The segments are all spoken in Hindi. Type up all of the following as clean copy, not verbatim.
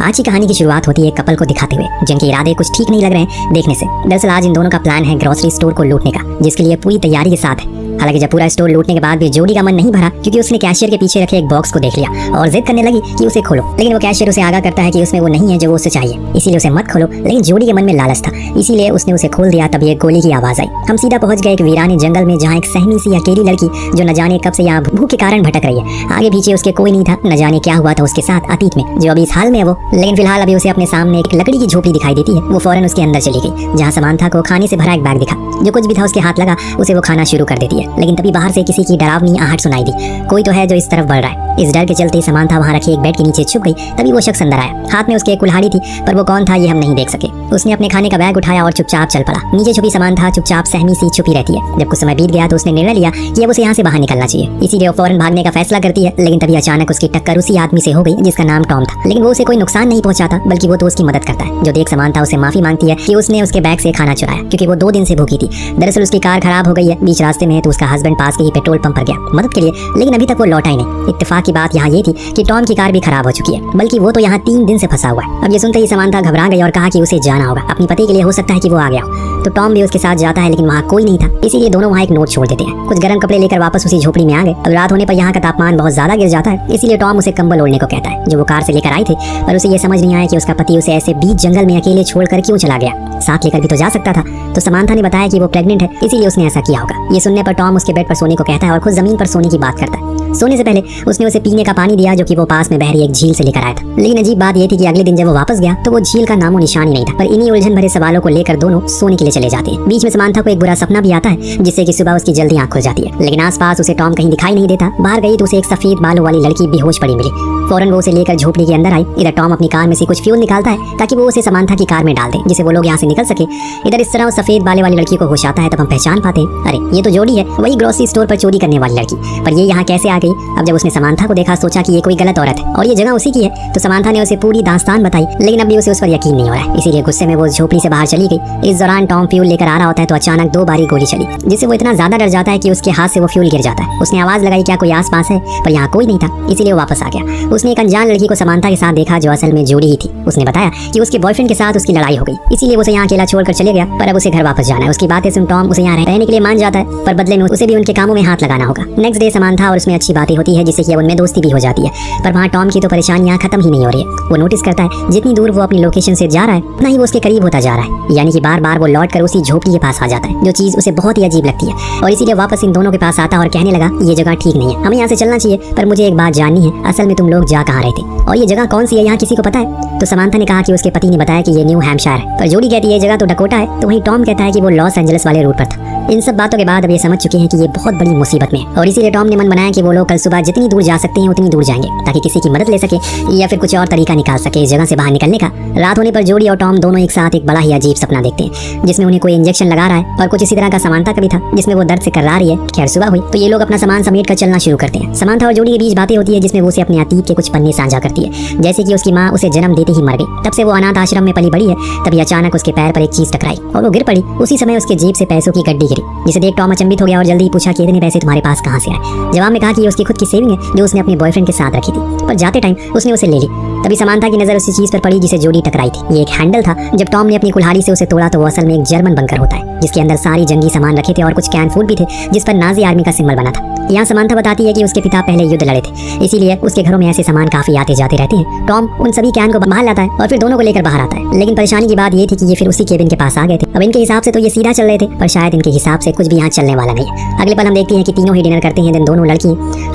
आज की कहानी की शुरुआत होती है एक कपल को दिखाते हुए जिनके इरादे कुछ ठीक नहीं लग रहे हैं देखने से। दरअसल आज इन दोनों का प्लान है ग्रोसरी स्टोर को लूटने का, जिसके लिए पूरी तैयारी के साथ है। हालांकि जब पूरा स्टोर लूटने के बाद भी जोड़ी का मन नहीं भरा, क्योंकि उसने कैशियर के पीछे रखे एक बॉक्स को देख लिया और जिद करने लगी कि उसे खोलो। लेकिन वो कैशियर उसे आगाह करता है कि उसमें वो नहीं है जो वो उसे चाहिए, इसीलिए उसे मत खोलो। लेकिन जोड़ी के मन में लालच था, इसीलिए उसने उसे खोल दिया। तभी एक गोली की आवाज आई। हम सीधा पहुंच गए एक वीराने जंगल में, जहाँ एक सहमी सी अकेली लड़की जो न जाने कब से यहाँ भूख के कारण भटक रही है। आगे पीछे उसके कोई नहीं था, न जाने क्या हुआ था उसके साथ अतीत में, जो अभी इस हाल में है वो। लेकिन फिलहाल अभी उसे अपने सामने एक लकड़ी की झोपड़ी दिखाई देती है। वो फौरन उसके अंदर चली गई, जहाँ समांथा को खाने से भरा एक बैग दिखा। जो कुछ भी था उसके हाथ लगा, उसे वो खाना शुरू कर देती है। लेकिन तभी बाहर से किसी की डरावनी आहट सुनाई दी। कोई तो है जो इस तरफ बढ़ रहा है। इस डर के चलते समांथा वहाँ रखी एक बेड के नीचे छुप गई। तभी वो शख्स अंदर आया। हाथ में उसके एक कुल्हाड़ी थी, पर वो कौन था ये हम नहीं देख सके। उसने अपने खाने का बैग उठाया और चुपचाप चल पड़ा। नीचे छुपी समांथा चुपचाप सहमी सी छुपी रहती है। जब कुछ समय बीत गया तो उसने निर्णय लिया कि अब उसे यहाँ से बाहर निकलना चाहिए, इसीलिए वो फौरन भागने का फैसला करती है। लेकिन तभी अचानक उसकी टक्कर उसी आदमी से हो गई जिसका नाम टॉम था। लेकिन वो उसे कोई नुकसान नहीं पहुंचाता, बल्कि वो तो उसकी मदद करता है। जो देख समांथा उससे माफी मांगती है कि उसने उसके बैग से खाना चुराया, क्योंकि वो 2 दिन से भूखी थी। दरअसल उसकी कार खराब हो गई है बीच रास्ते में, तो उसका हस्बैंड पास के ही पेट्रोल पंप पर गया मदद के लिए, लेकिन अभी तक वो लौटा ही नहीं। इत्तेफाक की बात यहाँ ये थी कि टॉम की कार भी खराब हो चुकी है, बल्कि वो तो यहाँ 3 दिन से फंसा हुआ है। अब ये सुनते ही समांथा घबरा गई और कहा कि उसे जाना होगा अपनी पति के लिए, हो सकता है कि वो आ गया हो। तो टॉम भी उसके साथ जाता है, लेकिन वहाँ कोई नहीं था, इसीलिए दोनों वहाँ एक नोट छोड़ देते हैं। कुछ गर्म कपड़े लेकर वापस उसी झोपड़ी में आ गए। अब रात होने पर यहाँ का तापमान बहुत ज्यादा गिर जाता है, इसीलिए टॉम उसे कंबल ओढ़ने को कहता है जो वो कार से लेकर आई थे। पर उसे ये समझ नहीं आया कि उसका पति उसे ऐसे बीच जंगल में अकेले छोड़कर क्यों चला गया। साथ लेकर भी तो जा सकता था। तो समांथा ने बताया कि वो प्रेग्नेंट है, इसीलिए उसने ऐसा किया होगा। ये सुनने पर टॉम उसके बेड पर सोने को कहता है और खुद जमीन पर सोने की बात करता है। सोने से पहले उसने उसे पीने का पानी दिया, जो कि वो पास में बह रही एक झील से लेकर आया था। लेकिन अजीब बात ये थी कि अगले दिन जब वो वापस गया तो वो झील का नामो निशान ही नहीं था। पर इन्हीं उलझन भरे सवालों को लेकर दोनों सोने के लिए चले जाते हैं। बीच में समांथा को एक बुरा सपना भी आता है, जिससे कि सुबह उसकी जल्दी आंख खुल जाती है। लेकिन आसपास उसे टॉम कहीं दिखाई नहीं देता। बाहर गई तो उसे एक सफेद बालों वाली लड़की बेहोश पड़ी मिली। फौरन वो उसे लेकर झोपड़ी के अंदर आई। इधर टॉम अपनी कार में से कुछ फ्यूल निकालता है ताकि वो उसे समांथा की कार में डाल दे, जिससे वो लोग यहाँ से निकल सके। इधर इस तरह सफेद बाले वाली लड़की को होश आता है। तब हम पहचान पाते हैं, अरे ये तो जोड़ी है, वही ग्रोसरी स्टोर पर चोरी करने वाली लड़की। पर ये यहाँ कैसे आ गई? अब जब उसने समांथा को देखा, सोचा कि ये कोई गलत औरत है और ये जगह उसी की है। तो समांथा ने उसे पूरी दास्तान बताई, लेकिन अब भी उसे उस पर यकीन नहीं हो रहा है, इसीलिए गुस्से में वो झोपड़ी से बाहर चली गई। इस दौरान टॉम फ्यूल लेकर आ रहा होता है तो अचानक 2 बारी गोली चली, जिससे वो इतना ज्यादा डर जाता है कि उसके हाथ से वो फ्यूल गिर जाता है। उसने आवाज लगाई क्या कोई आस पास है, पर यहाँ कोई नहीं था, इसीलिए वो वापस आ गया। उसने एक अनजान लड़की को समांथा के साथ देखा, जो असल में जोड़ी ही थी। उसने बताया कि उसके बॉयफ्रेंड के साथ उसकी लड़ाई हो गई, इसीलिए उसे यहाँ अकेला छोड़कर चले गया। पर अब उसे घर वापस जाना है। उसकी बातें सुन टॉम उसे यहाँ रहने के लिए मान जाता है, पर बदले में उसे भी उनके कामों में हाथ लगाना होगा। नेक्स्ट डे समांथा और उसमें अच्छी बातें होती है, जिससे कि उनमें दोस्ती भी हो जाती है। पर वहाँ टॉम की तो परेशानियां खत्म ही नहीं हो रही है। वो नोटिस करता है जितनी दूर वो अपनी लोकेशन से जा रहा है, उतना ही वो उसके करीब होता जा रहा है। यानी कि बार बार वो लौट कर उसी झोपड़ी के पास आ जाता है, जो चीज उसे बहुत ही अजीब लगती है। और इसीलिए वापस इन दोनों के पास आता है और कहने लगा ये जगह ठीक नहीं है, हमें यहाँ से चलना चाहिए। पर मुझे एक बात जाननी है, असल में तुम लोग जा कहाँ रहे थे और ये जगह कौन सी है, यहाँ किसी को पता है? तो समांथा ने कहा कि उसके पति ने बताया कि ये न्यू हैम्पशायर है। पर जोड़ी कहती है ये जगह तो डकोटा है। तो वहीं टॉम कहता है कि वो लॉस एंजलिस वाले रूट पर था। इन सब बातों के बाद अब ये समझ चुके हैं कि ये बहुत बड़ी मुसीबत में है, और इसीलिए टॉम ने मन बनाया कि वो लोग कल सुबह जितनी दूर जा सकते हैं उतनी दूर जाएंगे, ताकि किसी की मदद ले सके या फिर कुछ और तरीका निकाल सके इस जगह से बाहर निकलने का। रात होने पर जोड़ी और टॉम दोनों एक साथ एक बड़ा ही अजीब सपना देखते हैं, जिसमें उन्हें कोई इंजेक्शन लगा रहा है और कुछ इसी तरह का समांथा का भी था, जिसमें वो दर्द से कर्रा रही है। खैर सुबह हुई तो ये लोग अपना सामान समेट कर चलना शुरू करते हैं। समांथा और जोड़ी के बीच बातें होती है, जिसमें वो उसे अपने अतीत के कुछ पन्ने साझा करती है, जैसे कि उसकी माँ उसे जन्म देते ही मर गई, तब से वो अनाथ आश्रम में पली बड़ी है। तभी अचानक उसके पैर पर एक चीज टकराई और वो गिर पड़ी। उसी समय उसके जेब से पैसों की गड्डी गिरी, जिसे देख टॉम अचंभित हो गया और जल्दी पूछा कि इतने पैसे तुम्हारे पास कहाँ से आए? जवाब में कहा कि ये उसकी खुद की सेविंग है, जो उसने अपने बॉयफ्रेंड के साथ रखी थी, पर जाते टाइम उसने उसे ले ली। तभी समांथा की नजर उसी चीज पर पड़ी जिसे जोड़ी टकराई थी। ये एक हैंडल था। जब टॉम ने अपनी कुल्हाड़ी से उसे तोड़ा तो वो असल में एक जर्मन बंकर होता है, जिसके अंदर सारी जंगी सामान रखे थे और कुछ कैन फूड भी थे, जिस पर नाजी आर्मी का सिंबल बना था। यहाँ समांथा बताती है कि उसके पिता पहले युद्ध लड़े थे, इसीलिए उसके घरों में ऐसे सामान काफी आते जाते रहते हैं। टॉम उन सभी कैन को बाहर लाता है और फिर दोनों को लेकर बाहर आता है। लेकिन परेशानी की बात ये थी कि ये फिर उसी केबिन के पास आ गए थे। अब इनके हिसाब से तो ये सीधा चल रहे थे, पर शायद इनके हिसाब से कुछ भी यहाँ चलने वाला नहीं है। अगले पल हम देखते हैं कि तीनों ही डिनर करते हैं। दिन दोनों लड़की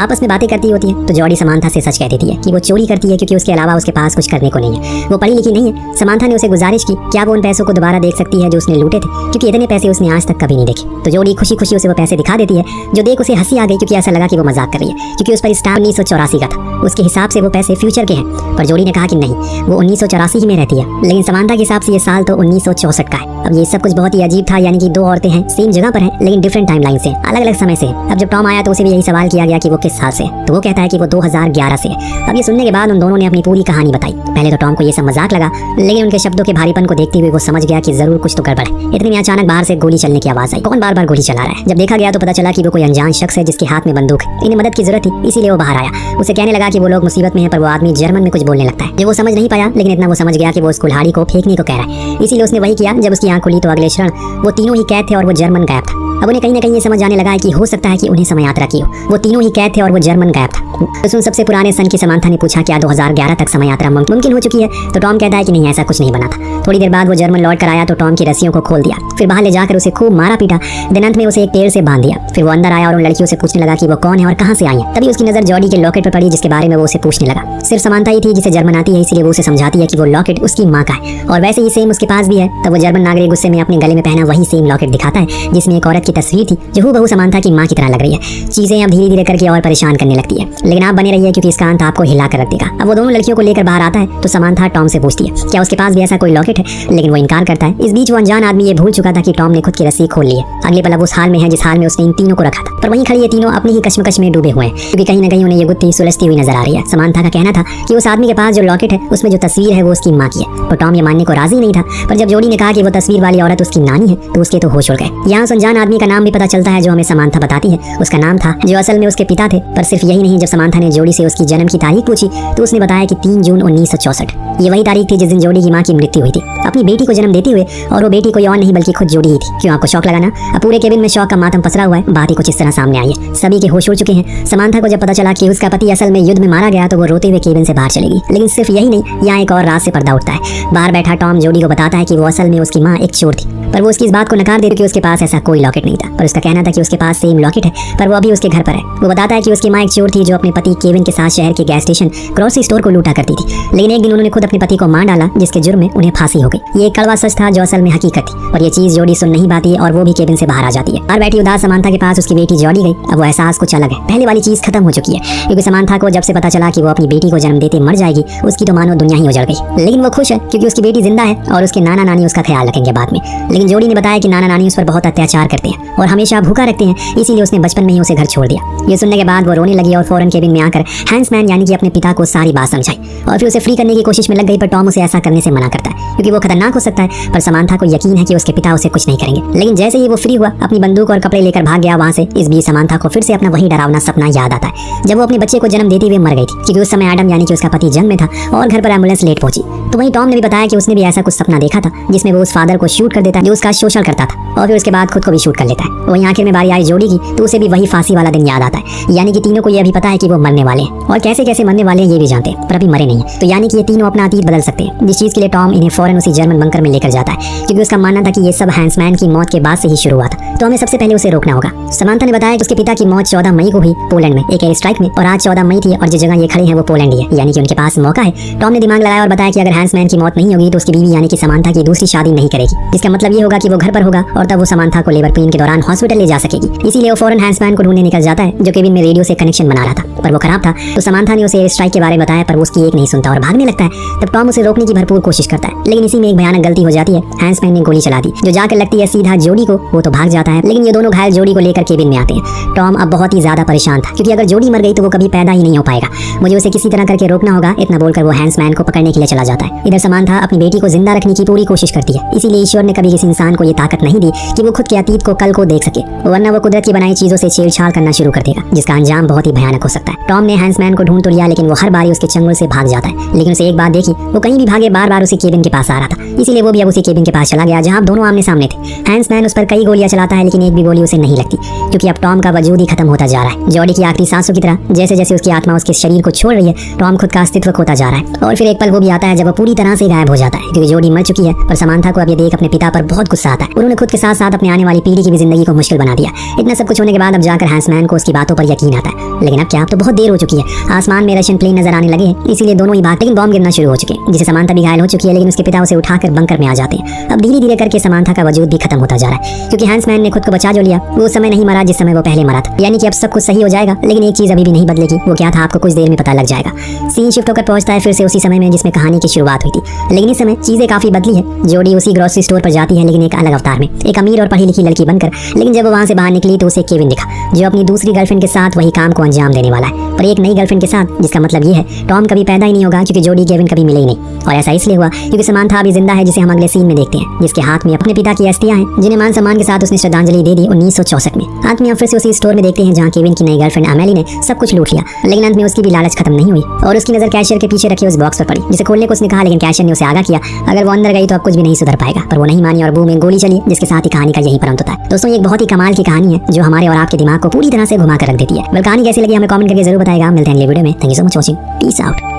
आपस में बातें करती होती है, तो जॉडी समांथा से सच कह देती है कि वो चोरी करती है, क्योंकि उसके अलावा उसके पास कुछ करने को नहीं है। वो पढ़ी लिखी नहीं है। समांथा ने उसे गुजारिश की क्या वो उन पैसों को दोबारा देख सकती है जो उसने लूटे थे, क्योंकि इतने पैसे उसने आज तक कभी नहीं देखे। तो जोड़ी खुशी खुशी उसे वो पैसे दिखा देती है, जो देख उसे हंसी आ गई, क्योंकि ऐसा लगा कि वो मजाक कर रही है, क्योंकि उस पर स्टाम्प 1984 का था। उसके हिसाब से वो पैसे फ्यूचर के हैं। पर जोड़ी ने कहा कि नहीं, वो 1984 ही में रहती है, लेकिन समांथा के हिसाब से ये साल तो 1964 का है। अब ये सब कुछ बहुत ही अजीब था, यानी कि दो औरतें हैं, सेम जगह पर हैं, लेकिन डिफरेंट टाइमलाइन से, अलग अलग समय से। अब जब टॉम आया तो उसे भी यही सवाल किया गया कि वो किस साल से, तो वो कहता है कि वो 2011 से है। अब ये सुनने के बाद उन दोनों ने अपनी पूरी कहानी बताई। पहले तो टॉम को ये सब मजाक लगा, लेकिन उनके शब्दों के भारीपन को देखते हुए वो समझ गया कि जरूर कुछ तो गड़बड़ है। इतने में अचानक बाहर से गोली चलने की आवाज आई। कौन बार बार गोली चला रहा है? जब देखा गया तो पता चला कि वो कोई अनजान शख्स है जिसके हाथ में बंदूक है। इन्हें मदद की जरूरत थी, इसीलिए वो बाहर आया। उसे कहने लगा कि वो लोग मुसीबत में है, पर वो आदमी जर्मन में कुछ बोलने लगता है जो वो समझ नहीं पाया, लेकिन इतना वो समझ गया कि वो उस कुल्हाड़ी को फेंकने को कह रहा है। इसीलिए उसने वही किया। जब उसकी आंख खुली तो अगले क्षण वो तीनों ही कैद थे और वो जर्मन गायब था। अब उन्हें कहीं ना कहीं ये समझ आने लगा है कि हो सकता है कि उन्हें समय यात्रा की हो। वो तीनों ही कैद थे और वो जर्मन गायब था। तो उन सबसे पुराने सन की समांथा ने पूछा क्या 2011 तक समय यात्रा मुमकिन हो चुकी है? तो टॉम कहता है कि नहीं, ऐसा कुछ नहीं बना था। थोड़ी देर बाद वो जर्मन लौट कर आया तो टॉम की रस्सियों को खोल दिया, फिर बाहर ले जाकर उसे खूब मारा पीटा, दिन अंत में उसे एक पेड़ से बांध दिया। फिर वो अंदर आया और उन लड़कियों से पूछने लगा कि वो कौन है और कहाँ से आई है। तभी उसकी नजर जॉडी के लॉकेट पर पड़ी, जिसके बारे में वो उसे पूछने लगा। सिर्फ समानता ही थी जिसे जर्मन आती है, इसलिए वो उसे समझाती है कि वो लॉकेट उसकी माँ का है और वैसे ही सेम उसके पास भी है। तब वो जर्मन नागरिक गुस्से में अपने गले में पहना वही सेम लॉकेट दिखाता है जिसमें एक औरत की तस्वीर थी जो हूबहू समानता की माँ की तरह लग रही है। चीजें अब धीरे धीरे करके और परेशान करने लगती है, लेकिन आप बने रहिए क्योंकि इसका अंत आपको हिला कर रख देगा। अब वो दोनों लड़कियों को लेकर बाहर आता है तो समानता टॉम से पूछती है क्या उसके पास भी ऐसा कोई लॉकेट है, लेकिन वो इनकार करता है। इस बीच वो अनजान आदमी ये भूल चुका था कि टॉम ने खुद की रस्सी खोल ली है। अगले पल अब उस हाल में है जिस हाल में उसने इन तीनों को रखा था, पर वहीं खड़ी ये तीनों अपनी ही कश्मकश में डूबे हुए हैं, क्योंकि कहीं ना कहीं उन्हें ये गुत्थी सुलझती हुई नजर आ रही है। समानता का कहना था कि उस आदमी के पास जो लॉकेट है उसमें जो तस्वीर है वो उसकी माँ की है, पर टॉम ये मानने को राजी नहीं था। पर जब जोड़ी ने कहा कि वो तस्वीर वाली औरत उसकी नानी है तो उसके तो होश उड़ गए। यहाँ उस अनजान आदमी का नाम भी पता चलता है जो हमें समानता बताती है। उसका नाम था जो असल में उसके पिता थे। पर सिर्फ यही नहीं, जब समानता ने जोड़ी से उसकी जन्म की तारीख पूछी तो उसने बताया कि 3 जून 1964। ये वही तारीख थी जिस दिन जोड़ी की माँ की मृत्यु हुई थी अपनी बेटी को जन्म देते हुए, और वो बेटी कोई और नहीं बल्कि खुद जोड़ी ही थी। क्यों आपको शौक लगाना? अब पूरे केबिन में शौक का मातम पसरा हुआ है। बात ही कुछ इस तरह सामने आई है, सभी के होश उड़ चुके हैं। समानता को जब पता चला कि उसका पति असल में युद्ध में मारा गया तो वो रोते हुए केबिन से बाहर चलेगी। लेकिन सिर्फ यही नहीं, यहाँ एक और रात से पर्दा उठता है। बाहर बैठा टॉम जोड़ी को बताता है कि वो असल में उसकी माँ एक चोर थी, पर वो उसकी इस बात को नकार दे रही कि उसके पास ऐसा कोई लॉकेट नहीं था। पर उसका कहना था कि उसके पास सेम लॉकेट है, पर वो अभी उसके घर पर है। वो बताता है कि उसकी माँ एक चोर थी जो अपने पति केविन के साथ शहर के गैस स्टेशन ग्रोसरी स्टोर को लूटा करती थी, लेकिन एक दिन उन्होंने खुद अपने पति को मार डाला जिसके जुर्म में उन्हें फांसी हो गई। ये एक कड़वा सच था जो असल में हकीकत थी, और ये चीज जोड़ी सुन नहीं पाती और वो भी केबिन से बाहर आ जाती है। बाहर बैठी उदास समानता के पास उसकी बेटी जॉडी गई। अब वो एहसास कुछ अलग है, पहले वाली चीज खत्म हो चुकी है, क्योंकि समानता को जब से पता चला कि वो अपनी बेटी को जन्म देते मर जाएगी उसकी तो मानो दुनिया ही उजड़ गई। लेकिन वो खुश है क्योंकि उसकी बेटी जिंदा है और उसके नाना नानी उसका ख्याल रखेंगे बाद में। लेकिन जोड़ी ने बताया कि नाना नानी उस पर बहुत अत्याचार करते हैं और हमेशा भूखा रखते हैं, इसीलिए उसने बचपन में ही उसे घर छोड़ दिया। ये सुनने के बाद वो रोने लगी और फौरन केबिन में आकर हैंसमैन यानी कि अपने पिता को सारी बात समझाई और फिर उसे फ्री करने की कोशिश में लग गई। पर टॉम उसे ऐसा करने से मना करता है क्योंकि वो खतरनाक हो सकता है। पर समानता को यकीन है कि उसके पिता उसे कुछ नहीं करेंगे। लेकिन जैसे ही वो फ्री हुआ अपनी बंदूक और कपड़े लेकर भाग गया वहाँ से। इस बीच समानता को फिर से अपना वही डरावना सपना याद आता है जब वो अपने बच्चे को जन्म देते हुए मर गई थी, क्योंकि उस समय एडम यानी कि उसका पति जंग में था और घर पर एम्बुलेंस लेट पहुंची। तो वहीं टॉम ने भी बताया कि उसने भी ऐसा कुछ सपना देखा था जिसमें वो उस फादर को शूट कर देता है जो उसका शोषण करता था और फिर उसके बाद खुद को भी शूट कर लेता है। वहीं आखिर में बारी आई जोड़ी की तो उसे भी वही फांसी वाला दिन याद आता है। यानी कि तीनों को ये भी पता है कि वो मरने वाले हैं और कैसे कैसे मरने वाले हैं ये भी जानते हैं, पर अभी मरे नहीं है। तो यानी कि ये तीनों अपना अतीत बदल सकते हैं, जिस चीज के लिए टॉम इन्हें फौरन उसी जर्मन बंकर में लेकर जाता है, क्योंकि उसका मानना था कि ये सब हैंसमैन की मौत के बाद से ही शुरू हुआ था। तो हमें सबसे पहले उसे रोकना होगा। समानता ने बताया कि उसके पिता की मौत 14 मई को हुई पोलैंड में एक एयर स्ट्राइक में, और आज 14 मई थी और जिस जगह ये खड़े हैं वो पोलैंड ही है, यानी कि उनके पास मौका है। टॉम ने दिमाग लगाया और बताया कि अगर हैंसमैन की मौत नहीं होगी तो उसकी बीवी यानी कि समानता की दूसरी शादी नहीं करेगी, जिसका मतलब ये होगा कि वो घर पर होगा और तब वो समानता को लेबर पेन के दौरान हॉस्पिटल ले जा सकेगी। इसीलिए वो फौरन हैंसमैन को ढूंढने निकल जाता है जो केबिन में रेडियो से कनेक्शन बना रहा था, पर वो खराब था। तो समानता ने उसे एयर स्ट्राइक के बारे में बताया, पर वो उसकी एक नहीं सुनता और भागने लगता है। तब टॉम उसे रोकने की भरपूर कोशिश करता है, लेकिन इसी में एक भयानक गलती हो जाती है। हैंसमैन ने गोली चला दी जो जाकर लगती है सीधा जोड़ी को। वो तो भाग जाता है, लेकिन ये दोनों घायल जोड़ी को लेकर केबिन में आते हैं। टॉम अब बहुत ही ज्यादा परेशान था क्योंकि अगर जोड़ी मर गई तो वो कभी पैदा ही नहीं हो पाएगा। मुझे उसे किसी तरह करके रोकना होगा, इतना बोलकर वो हैंसमैन को पकड़ने के लिए चला जाता है। इधर समानता अपनी बेटी को जिंदा रखने की पूरी कोशिश करती है, इसीलिए ईश्वर ने कभी किसी इंसान को ये ताकत नहीं दी कि वो खुद के अतीत को कल को देख सके, वरना वो कुदरत की बनाई चीजों से छेड़छाड़ करना शुरू कर देगा, जिसका अंजाम बहुत ही भयानक हो सकता है। टॉम ने हैंसमैन को ढूंढ तो लिया, लेकिन वो हर बार उसके चंगुल से भाग जाता है। लेकिन उसे एक बात देखी, वो कहीं भी भागे बार बार उसी केबिन के पास आ रहा था, इसीलिए वो भी अब उसी केबिन के पास चला गया जहाँ दोनों आमने सामने थे। हैंसमैन उस पर कई गोलियां चलाता है, लेकिन एक भी गोली उसे नहीं लगती, क्योंकि अब टॉम का वजूद ही खत्म होता जा रहा है। जॉडी की आखिरी सांसों की तरह जैसे जैसे उसकी आत्मा उसके शरीर को छोड़ रही है, टॉम खुद का अस्तित्व खोता जा रहा है। और फिर एक पल वो भी आता है जब वो पूरी तरह से गायब हो जाता है, क्योंकि जॉडी मर चुकी है। पर समानता को अब ये देख अपने पिता पर बहुत गुस्सा आता है। उन्होंने खुद के साथ साथ अपने आने वाली पीढ़ी की भी जिंदगी को मुश्किल बना दिया। इतना सब कुछ होने के बाद अब जाकर हैंसमैन को उसकी बातों पर यकीन आता है, लेकिन अब क्या, अब तो बहुत देर हो चुकी है। आसमान में रशियन प्लेन नजर आने लगे हैं, इसीलिए दोनों ही भाग, लेकिन बॉम्ब गिरना शुरू हो चुके हैं, जिसे समानता भी घायल हो चुकी है। लेकिन उसके पिता उसे उठाकर बंकर में आ जाते हैं। अब धीरे धीरे करके समानता का वजूद भी खत्म होता जा रहा है, क्योंकि हैंसमैन ने खुद को बचा जो लिया वो उस समय नहीं मरा जिस समय वो पहले मरा था। यानी कि अब सब कुछ सही हो जाएगा, लेकिन एक चीज अभी भी नहीं बदलेगी। वो क्या था आपको कुछ देर में पता लग जाएगा। सीन शिफ्ट होकर पहुंचता है फिर से उसी समय में जिसमें कहानी की शुरुआत बात हुई थी। लेकिन इस समय चीजें काफी बदली है। जोडी उसी ग्रोसरी स्टोर पर जाती है, लेकिन एक अलग अवतार में, एक अमीर और पढ़ी लिखी लड़की बनकर। लेकिन जब वो वहां से बाहर निकली तो उसे केविन दिखा, जो अपनी दूसरी गर्लफ्रेंड के साथ वही काम को अंजाम देने वाला है, पर एक नई गर्लफ्रेंड के साथ। जिसका मतलब ये है टॉम कभी पैदा ही नहीं होगा, क्योंकि जोडी केविन कभी मिले ही नहीं। और ऐसा इसलिए हुआ क्योंकि समांथा अभी जिंदा है, जिसे हम अगले सीन में देखते हैं, जिसके हाथ में अपने पिता की अस्थियां हैं, जिन्हें मान सम्मान के साथ उसने श्रद्धांजलि दे दी 1964 में। अंत में फिर से उसी स्टोर में देखते हैं जहाँ केविन की नई गर्लफ्रेंड अमेली ने सब कुछ लूट लिया। लेकिन अंत में उसकी भी लालच खत्म नहीं हुई और उसकी नजर कैशियर के पीछे रखे उस बॉक्स पर पड़ी, जिसे खोलने को उसने कहा, लेकिन कैशियर ने उसे आगाह किया अगर वो अंदर गई तो अब कुछ भी नहीं सुधर पाएगा। पर वो नहीं मानी और बूम में गोली चली, जिसके साथ ही कहानी का यही पर अंत होता है। दोस्तों ये एक बहुत ही कमाल की कहानी है जो हमारे और आपके दिमाग को पूरी तरह से घुमा कर रख देती है। कहानी कैसी लगी हमें कमेंट करके जरूर बताएगा। मिलते हैं अगले वीडियो में। Thank you so much watching. Peace out.